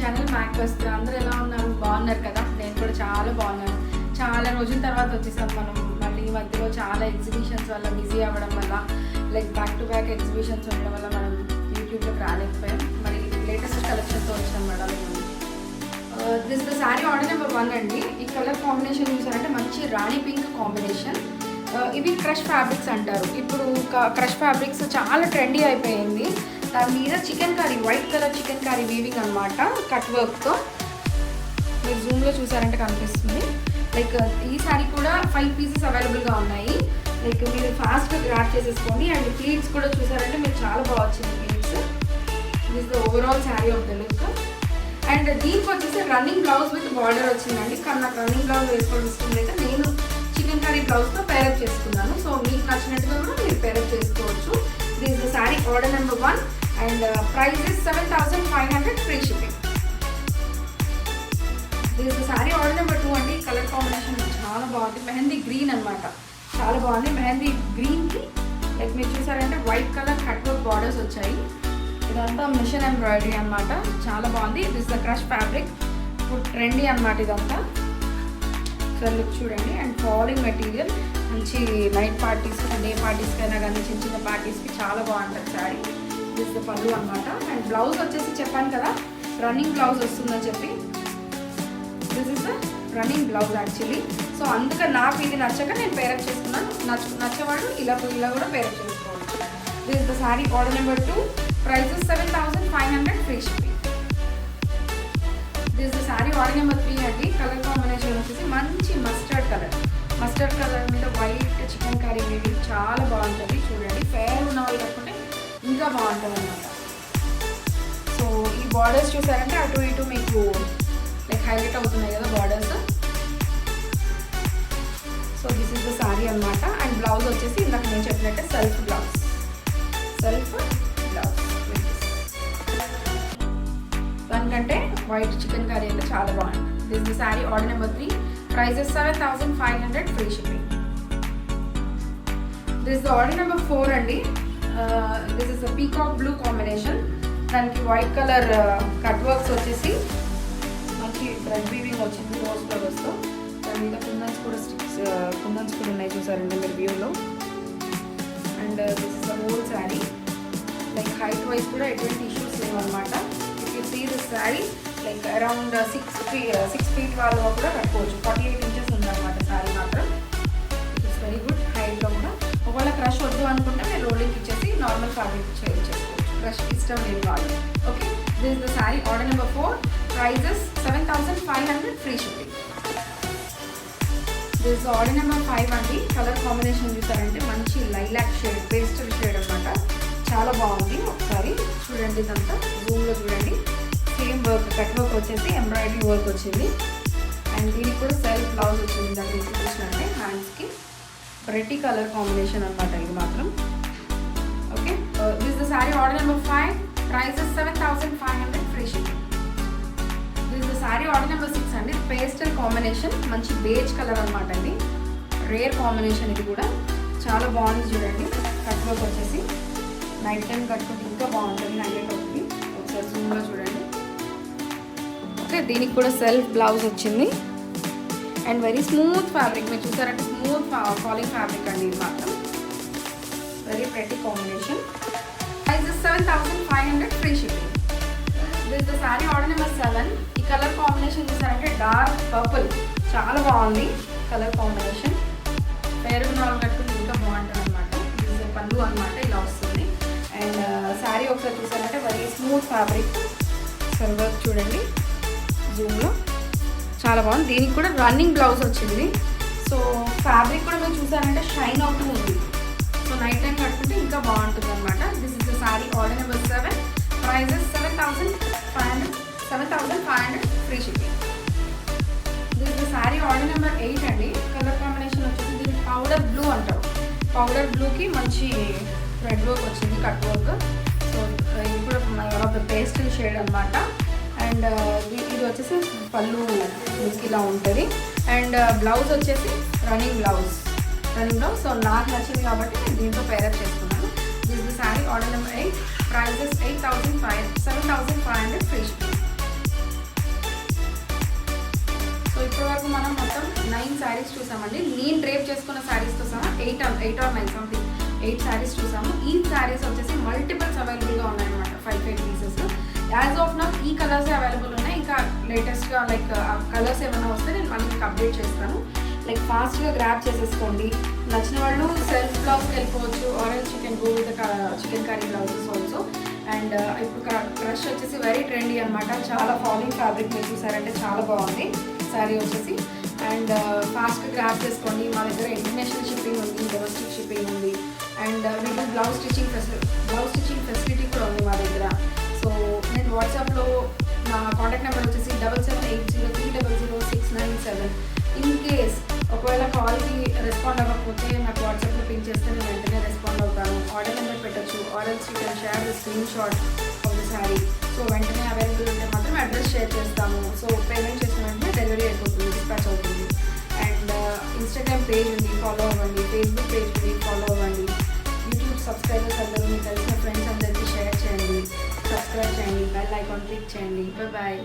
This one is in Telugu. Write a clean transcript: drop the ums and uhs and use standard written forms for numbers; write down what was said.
ఛానల్ మ్యాక్ వస్తే అందరూ ఎలా ఉన్నారు? బాగున్నారు కదా? నేను కూడా చాలా బాగున్నాను. చాలా రోజుల తర్వాత వచ్చేసాం మనం. మళ్ళీ ఈ మధ్యలో చాలా ఎగ్జిబిషన్స్ వల్ల బిజీ అవ్వడం వల్ల, like back to back exhibitions ఉండడం వల్ల మనం యూట్యూబ్లోకి రాలేకపోయాం. మరి లేటెస్ట్ కలెక్షన్తో వచ్చాం madam. This the sari order number 1 అండి. ఈ కలర్ కాంబినేషన్ చూసారంటే మంచి రాణి పింక్ కాంబినేషన్. ఇవి క్రష్ ఫ్యాబ్రిక్స్ అంటారు. ఇప్పుడు క్రష్ ఫ్యాబ్రిక్స్ చాలా ట్రెండీ అయిపోయింది. దాని మీద chicken curry, white colour chicken curry weaving అనమాట, కట్ వర్క్తో. మీరు జూమ్లో చూసారంటే కనిపిస్తుంది. లైక్ ఈ శారీ కూడా 5 పీసెస్ అవైలబుల్గా ఉన్నాయి. లైక్ మీరు ఫాస్ట్గా గ్రాప్ చేసేసుకోండి. అండ్ ప్లీట్స్ కూడా చూసారంటే మీరు చాలా బాగా వచ్చింది pleats. This the overall sari of the look. And దీనికి వచ్చేసి రన్నింగ్ బ్లౌజ్ విత్ బార్డర్ వచ్చిందండి. కానీ నాకు రన్నింగ్ బ్లౌజ్ వేసుకోవడం ఇష్టం లేక నేను చికెన్ కర్రీ బ్లౌజ్తో పేరప్ చేసుకున్నాను. సో మీకు నచ్చినట్టుగా కూడా మీరు పేరప్ చేసుకోవచ్చు. This the sari order number 1 and price is 7500 free shipping. This the sari order number 2 అండి. కలర్ కాంబినేషన్ చాలా బాగుంది. మెహందీ గ్రీన్ అనమాట, చాలా బాగుంది. మెహందీ గ్రీన్కి లైక్ మీరు చూసారంటే white colour cut work borders వచ్చాయి. ఇదంతా మిషన్ ఎంబ్రాయిడరీ అనమాట, చాలా బాగుంది. దిస్ ద క్రష్ ఫ్యాబ్రిక్, ఇప్పుడు ట్రెండీ అనమాట ఇదంతా. సో లుక్ చూడండి. అండ్ ఫాలింగ్ మెటీరియల్, మంచి నైట్ పార్టీస్, డే పార్టీస్కి అయినా కానీ చిన్న చిన్న పార్టీస్కి చాలా బాగుంటుంది శారీ. దిస్ ద పళ్ళు అనమాట. అండ్ బ్లౌజ్ వచ్చేసి చెప్పాను కదా రన్నింగ్ బ్లౌజ్ వస్తుందని చెప్పి. This is the running blouse actually. So అందుకని నాకు ఇది నచ్చక నేను పేరప్ చేసుకున్నాను. నచ్చేవాడు ఇలా కూడా పేరప్ చేసుకోవచ్చు. This is the sari order number 2, price 7500 free shipping. This the sari order number 3 అండి. కలర్ కాంబినేషన్ వచ్చేసి మంచి మస్టర్డ్ కలర్ మీద వైట్ చికెన్ కర్రీ వేవి చాలా బాగుంటుంది. చూడండి, ఫేర్ ఉన్న వాళ్ళు కట్టుకుంటే ఇంకా బాగుంటుంది అన్నమాట. సో ఈ బార్డర్స్ చూసారంటే అటు ఇటు మీకు లైక్ హైలైట్ అవుతున్నాయి కదా borders. So this is the sari అనమాట. అండ్ బ్లౌజ్ వచ్చేసి ఇందాక నేను చెప్పినట్టే సెల్ఫ్ బ్లౌజ్. దానికంటే వైట్ చికెన్ కర్రీ అయితే చాలా బాగుంది. This the sari order number 3, price 7500 free shipping. This the order number 4 అండి. This is peacock blue combination. దానికి వైట్ కలర్ కట్ వర్క్స్ వచ్చేసి మంచి థ్రెడ్ వీవింగ్ వచ్చింది రోజ్ ఫ్లవర్స్తో. దాని మీద కుందన్స్ కూడా ఉన్నాయి చూసారండి మీరు వ్యూలో. And this is the whole sari. Like height wise కూడా ఎటువంటి ఇష్యూస్ లేవు అనమాట. If you see this sari like around 6 feet వాళ్ళు కూడా కట్టుకోవచ్చు. 48 inches ఉందన్నమాట శారీ మాత్రం. It is very good. హైట్లో కూడా ఒకవేళ క్రష్ వద్దు అనుకుంటే మీరు రోలింగ్ ఇచ్చేసి నార్మల్ ఫ్యాబ్రిక్ చేసుకోవచ్చు. క్రష్ ఇష్టం లేని వాళ్ళు. Okay, this is the sari order number 4, prices 7500 free shipping. This order number 5 అండి. కలర్ కాంబినేషన్ చూసారంటే మంచి లైలాక్ షేడ్, పేస్టల్ షేడ్ అనమాట, చాలా బాగుంది. ఒకసారి చూడండి, ఇదంతా జూమ్లో చూడండి. సేమ్ వర్క్, కట్ వర్క్ వచ్చేసి ఎంబ్రాయిడరీ వర్క్ వచ్చింది. అండ్ దీనికి కూడా సెల్ఫ్ బ్లౌజ్ వచ్చింది. దానికి చూసినట్టే హ్యాండ్స్కి రెడ్డి కలర్ కాంబినేషన్ అనమాట ఇది మాత్రం. Okay, this the sari order number 5, price 7500 free shipping. This the sari order number 6 అండి. పేస్టల్ కాంబినేషన్, మంచి బేజ్ కలర్ అనమాట. ఇది రేర్ కాంబినేషన్, ఇది కూడా చాలా బాగుంది. చూడండి, కట్ వర్క్ వచ్చేసి నైట్ టైం కట్టుకుంటే ఇంకా బాగుంటుంది. హైలైట్ అవుతుంది. ఒకసారి జూమ్లో చూడండి. ఓకే, దీనికి కూడా సెల్ఫ్ బ్లౌజ్ వచ్చింది. అండ్ వెరీ స్మూత్ ఫ్యాబ్రిక్, మీరు చూసారంటే స్మూత్ ఫాలింగ్ ఫ్యాబ్రిక్ అండి ఇది మాత్రం. Very pretty combination. Price 7500 free shipping. This the sari order number 7. ఈ కలర్ కాంబినేషన్ చూసారంటే డార్క్ పర్పుల్, చాలా బాగుంది కలర్ కాంబినేషన్. పేరు నాలుగు కట్టుకుని ఇంకా బాగుంటుంది అనమాట. దిస్ పళ్ళు అనమాట, ఇలా వస్తుంది. అండ్ శారీ ఒకసారి చూసారంటే వెరీ స్మూత్ ఫ్యాబ్రిక్. వర్క్ చూడండి జూమ్లో, చాలా బాగుంది. దీనికి కూడా రన్నింగ్ బ్లౌజ్ వచ్చింది. సో ఫ్యాబ్రిక్ కూడా మీరు చూసారంటే షైన్ అవుతూ ఉంది. సో నైట్ టైం కట్టుకుంటే ఇంకా బాగుంటుంది అనమాట. This is the sari order number 7, prices 7500 free shipping. This is the sari order number 8 అండి. కలర్ కాంబినేషన్ వచ్చేసి దీనికి పౌడర్ బ్లూ అంటారు. పౌడర్ బ్లూకి మంచి థ్రెడ్ వర్క్ వచ్చింది, కట్ వర్క్. సో ఇది కూడా one of the pastel shade అనమాట. అండ్ ఇది వచ్చేసి పళ్ళు లుక్ ఇలా ఉంటుంది. అండ్ బ్లౌజ్ వచ్చేసి రన్నింగ్ బ్లౌజ్. సో నాకు నచ్చింది కాబట్టి నేను దీంతో పేరప్ చేసుకున్నాను. This the sari order number 8, prices 7500 free shipping. So ఇప్పటివరకు మనం మొత్తం 9 శారీస్ చూసామండి. నేను డ్రేప్ చేసుకున్న శారీస్తో సహా 8 or 9 సంథింగ్ 8 శారీస్ చూసాము. ఈ శారీస్ వచ్చేసి మల్టిపుల్స్ అవైలబుల్గా ఉన్నాయన్నమాట, 5 పీసెస్. యాజ్ ఆఫ్ నౌ ఈ కలర్సే అవైలబుల్ ఉన్నాయి. ఇంకా లేటెస్ట్గా లైక్ ఆ కలర్స్ ఏమైనా వస్తే నేను మళ్ళీ మీకు అప్డేట్ చేస్తాను. లైక్ ఫాస్ట్గా గ్రాప్ చేసేసుకోండి. నచ్చిన వాళ్ళు సెల్ఫ్ బ్లౌజ్కి వెళ్ళిపోవచ్చు, orange chicken go with chicken curry blouses also. And ఇప్పుడు క్రష్ వచ్చేసి వెరీ ట్రెండీ అనమాట. చాలా ఫాలింగ్ ఫ్యాబ్రిక్ మీరు చూసారంటే చాలా బాగుంది శారీ వచ్చేసి. అండ్ ఫాస్ట్గా గ్రాప్ చేసుకోండి. మా దగ్గర ఇంటర్నేషనల్ షిప్పింగ్ ఉంది, డొమెస్టిక్ షిప్పింగ్ ఉంది. అండ్ వీళ్ళు బ్లౌజ్ స్టిచ్చింగ్ ఫెసిలిటీ కూడా ఉంది మా దగ్గర. సో నేను వాట్సాప్లో నా కాంటాక్ట్ నెంబర్ వచ్చేసి 7780300697. ఇన్ కేస్ ఒకవేళ కాల్కి రెస్పాండ్ అవ్వకపోతే నాకు వాట్సాప్లో పిన్ చేస్తే నేను వెంటనే రెస్పాండ్ అవుతాను. ఆర్డర్ నెంబర్ పెట్టచ్చు, orders you can share the screen shot of the sari. So వెంటనే అవైలబుల్ ఉంటే మాత్రం అడ్రస్ షేర్ చేస్తాము. సో పేమెంట్ చేసిన వెంటనే డెలివరీ అయిపోతుంది, డిస్పాచ్ అవుతుంది. అండ్ ఇన్స్టాగ్రామ్ పేజ్ ఉంది, ఫాలో అవ్వండి. ఫేస్బుక్ పేజ్ ఉంది, ఫాలో అవ్వండి. యూట్యూబ్ సబ్స్క్రైబర్స్ అందరూ మీకు తెలిసిన ఫ్రెండ్స్ అందరికీ షేర్ చేయండి, సబ్స్క్రైబ్ చేయండి, బెల్ ఐకాన్ క్లిక్ చేయండి. బాయ్.